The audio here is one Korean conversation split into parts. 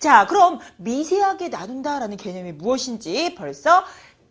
자, 그럼 미세하게 나눈다라는 개념이 무엇인지 벌써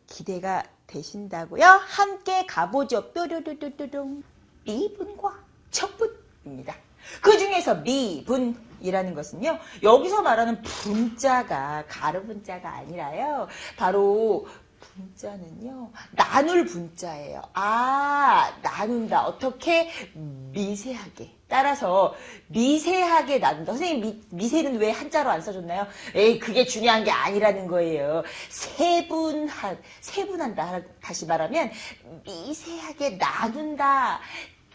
기대가 되신다고요? 함께 가보죠. 뾰로로로로롱. 미분과 적분입니다. 그 중에서 미분이라는 것은요, 여기서 말하는 분자가 가르 분자가 아니라요, 바로 분자는요, 나눌 분자예요. 아, 나눈다. 어떻게? 미세하게. 따라서 미세하게 나눈다. 선생님, 미세는 왜 한자로 안 써줬나요? 에이, 그게 중요한 게 아니라는 거예요. 세분한다. 다시 말하면 미세하게 나눈다.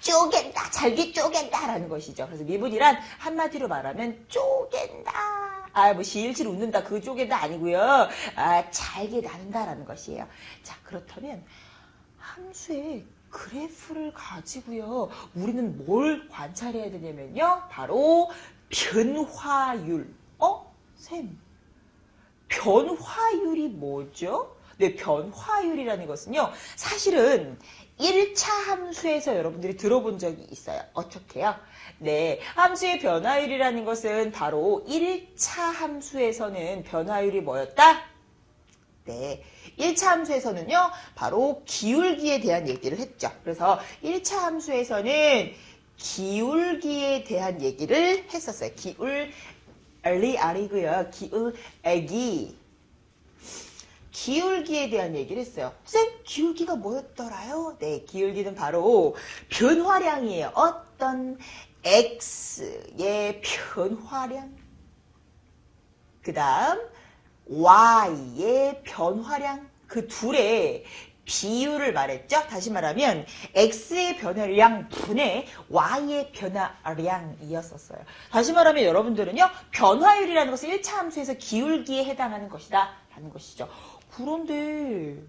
쪼갠다, 잘게 쪼갠다라는 것이죠. 그래서 미분이란 한마디로 말하면 쪼갠다. 뭐 실실 웃는다, 그 쪼갠다 아니고요. 잘게 나눈다라는 것이에요. 자, 그렇다면 함수의 그래프를 가지고요, 우리는 뭘 관찰해야 되냐면요, 바로 변화율. 쌤, 변화율이 뭐죠? 네, 변화율이라는 것은요, 사실은 1차 함수에서 여러분들이 들어본 적이 있어요. 어떻게요? 네, 함수의 변화율이라는 것은 바로 1차 함수에서는 변화율이 뭐였다? 네, 1차 함수에서는요, 바로 기울기에 대한 얘기를 했죠. 그래서 1차 함수에서는 기울기에 대한 얘기를 했었어요. 아니고요. 기울기에 대한 얘기를 했어요. 쌤, 기울기가 뭐였더라요? 네, 기울기는 바로 변화량이에요. 어떤 x의 변화량, 그 다음 y의 변화량, 그 둘의 비율을 말했죠. 다시 말하면 x의 변화량 분의 y의 변화량이었었어요. 다시 말하면 여러분들은요, 변화율이라는 것은 1차 함수에서 기울기에 해당하는 것이다 라는 것이죠. 그런데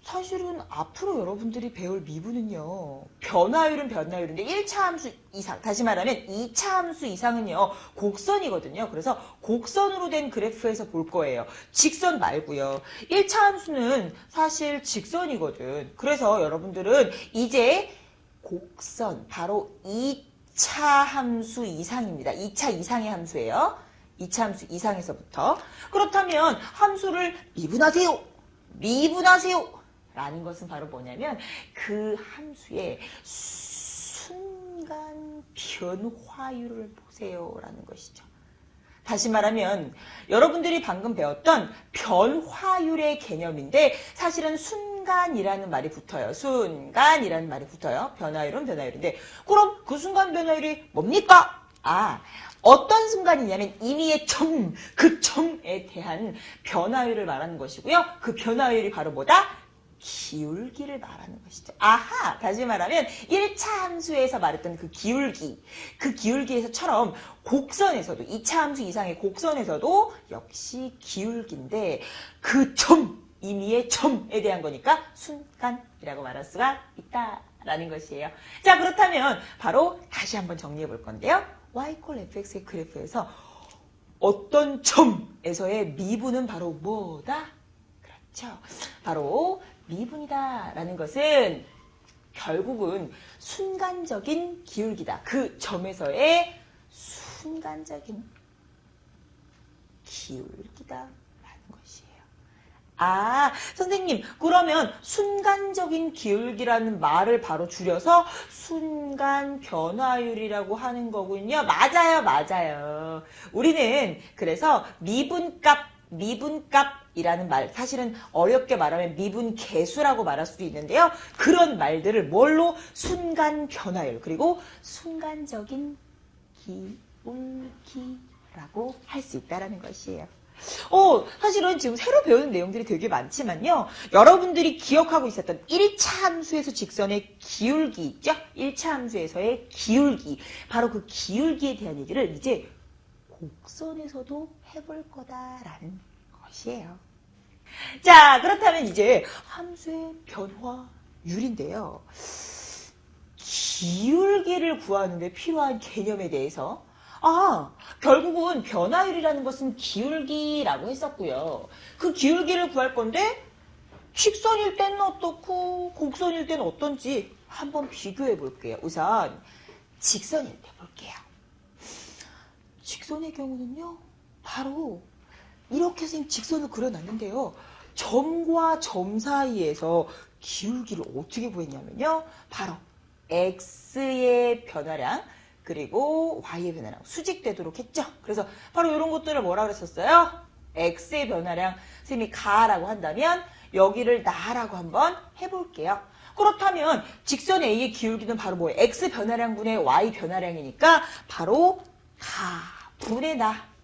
사실은 앞으로 여러분들이 배울 미분은요, 변화율은 변화율인데 1차 함수 이상, 다시 말하면 2차 함수 이상은요, 곡선이거든요. 그래서 곡선으로 된 그래프에서 볼 거예요. 직선 말고요. 1차 함수는 사실 직선이거든. 그래서 여러분들은 이제 곡선, 바로 2차 함수 이상입니다. 2차 이상의 함수예요. 2차 함수 이상에서부터. 그렇다면 함수를 미분하세요 라는 것은 바로 뭐냐면 그 함수의 순간 변화율을 보세요 라는 것이죠. 다시 말하면 여러분들이 방금 배웠던 변화율의 개념인데 사실은 순간이라는 말이 붙어요. 순간이라는 말이 붙어요. 변화율은 변화율인데, 그럼 그 순간 변화율이 뭡니까? 어떤 순간이냐면 임의의 점, 그 점에 대한 변화율을 말하는 것이고요. 그 변화율이 바로 뭐다? 기울기를 말하는 것이죠. 아하! 다시 말하면 1차 함수에서 말했던 그 기울기에서처럼 곡선에서도, 2차 함수 이상의 곡선에서도 역시 기울기인데 그 점, 임의의 점에 대한 거니까 순간이라고 말할 수가 있다라는 것이에요. 자, 그렇다면 바로 다시 한번 정리해 볼 건데요. y = fx의 그래프에서 어떤 점에서의 미분은 바로 뭐다? 그렇죠. 바로 미분이다 라는 것은 결국은 순간적인 기울기다. 그 점에서의 순간적인 기울기다 라는 것이에요. 선생님, 그러면 순간적인 기울기라는 말을 바로 줄여서 순간 변화율이라고 하는 거군요. 맞아요. 우리는 그래서 미분값이라는 말, 사실은 어렵게 말하면 미분계수라고 말할 수도 있는데요. 그런 말들을 뭘로? 순간 변화율, 그리고 순간적인 기울기라고 할 수 있다는 것이에요. 사실은 지금 새로 배우는 내용들이 되게 많지만요. 여러분들이 기억하고 있었던 1차 함수에서 직선의 기울기 있죠? 1차 함수에서의 기울기. 바로 그 기울기에 대한 얘기를 이제 곡선에서도 해볼 거다라는 것이에요. 자, 그렇다면 이제 함수의 변화율인데요. 기울기를 구하는 데 필요한 개념에 대해서 결국은 변화율이라는 것은 기울기라고 했었고요. 그 기울기를 구할 건데 직선일 때는 어떻고 곡선일 때는 어떤지 한번 비교해 볼게요. 우선 직선일 때 볼게요. 직선의 경우는요, 바로 이렇게 선생님 직선을 그려놨는데요. 점과 점 사이에서 기울기를 어떻게 구했냐면요. 바로 x의 변화량 그리고 y의 변화량 수직되도록 했죠. 그래서 바로 이런 것들을 뭐라 그랬었어요? x의 변화량 선생님이 가라고 한다면 여기를 나라고 한번 해볼게요. 그렇다면 직선 A의 기울기는 바로 뭐예요? x 변화량분의 y 변화량이니까 바로 가분의 나.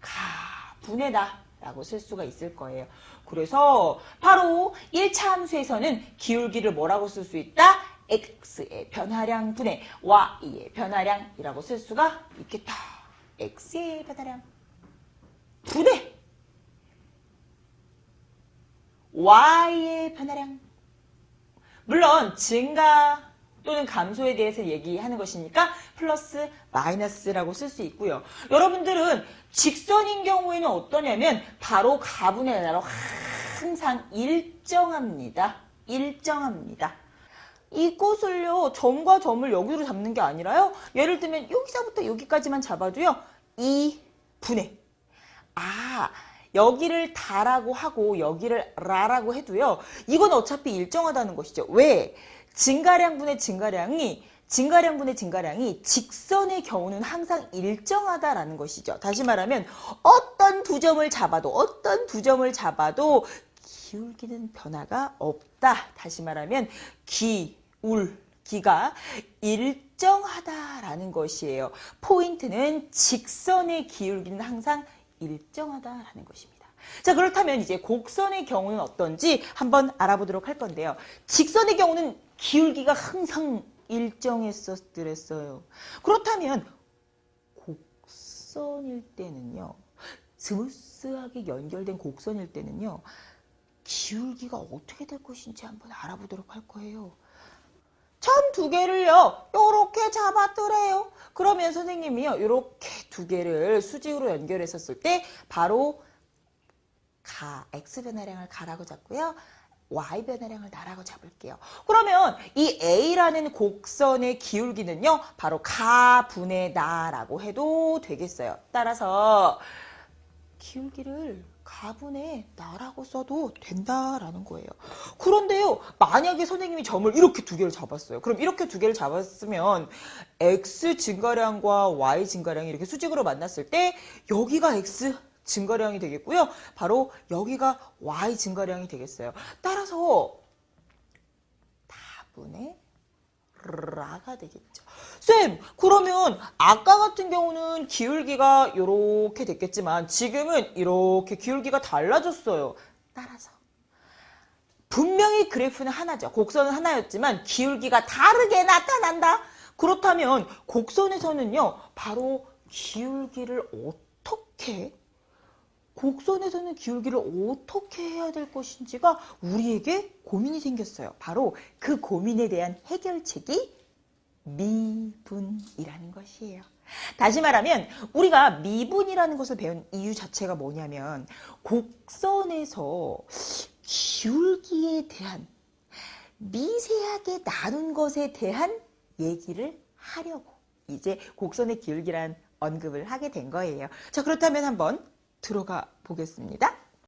가분의 나라고 쓸 수가 있을 거예요. 그래서 바로 1차 함수에서는 기울기를 뭐라고 쓸 수 있다? x의 변화량 분의 y의 변화량이라고 쓸 수가 있겠다. x의 변화량 분의 y의 변화량. 물론 증가 또는 감소에 대해서 얘기하는 것이니까 플러스 마이너스라고 쓸 수 있고요. 여러분들은 직선인 경우에는 어떠냐면 바로 가분의 나로 항상 일정합니다. 일정합니다. 이것을요, 점과 점을 여기로 잡는 게 아니라요. 예를 들면 여기서부터 여기까지만 잡아도요. 2분의 여기를 다라고 하고 여기를 라라고 해도요. 이건 어차피 일정하다는 것이죠. 왜? 증가량분의 증가량이 직선의 경우는 항상 일정하다라는 것이죠. 다시 말하면 어떤 두 점을 잡아도 기울기는 변화가 없다. 다시 말하면 기울기가 일정하다라는 것이에요. 포인트는 직선의 기울기는 항상 일정하다라는 것입니다. 자, 그렇다면 이제 곡선의 경우는 어떤지 한번 알아보도록 할 건데요. 직선의 경우는 기울기가 항상 일정했었더랬어요. 그렇다면 곡선일 때는요. 스무스하게 연결된 곡선일 때는요. 기울기가 어떻게 될 것인지 한번 알아보도록 할 거예요. 점 두 개를요. 요렇게 잡았더래요. 그러면 선생님이요. 요렇게 두 개를 수직으로 연결했었을 때 바로 x 변화량을 가라고 잡고요. y 변화량을 나라고 잡을게요. 그러면 이 A라는 곡선의 기울기는요. 바로 가분의 나라고 해도 되겠어요. 따라서 기울기를 가분의 나라고 써도 된다라는 거예요. 그런데요. 만약에 선생님이 점을 이렇게 두 개를 잡았어요. 그럼 이렇게 두 개를 잡았으면 x 증가량과 y 증가량이 이렇게 수직으로 만났을 때 여기가 x 증가량이 되겠고요. 바로 여기가 y 증가량이 되겠어요. 따라서 다분의 라가 되겠죠. 쌤, 그러면 아까 같은 경우는 기울기가 이렇게 됐겠지만 지금은 이렇게 기울기가 달라졌어요. 따라서 분명히 그래프는 하나죠. 곡선은 하나였지만 기울기가 다르게 나타난다. 그렇다면 곡선에서는요. 바로 곡선에서는 기울기를 어떻게 해야 될 것인지가 우리에게 고민이 생겼어요. 바로 그 고민에 대한 해결책이 미분이라는 것이에요. 다시 말하면 우리가 미분이라는 것을 배운 이유 자체가 뭐냐면 곡선에서 기울기에 대한 미세하게 나눈 것에 대한 얘기를 하려고 이제 곡선의 기울기란 언급을 하게 된 거예요. 자, 그렇다면 한번 들어가 보겠습니다.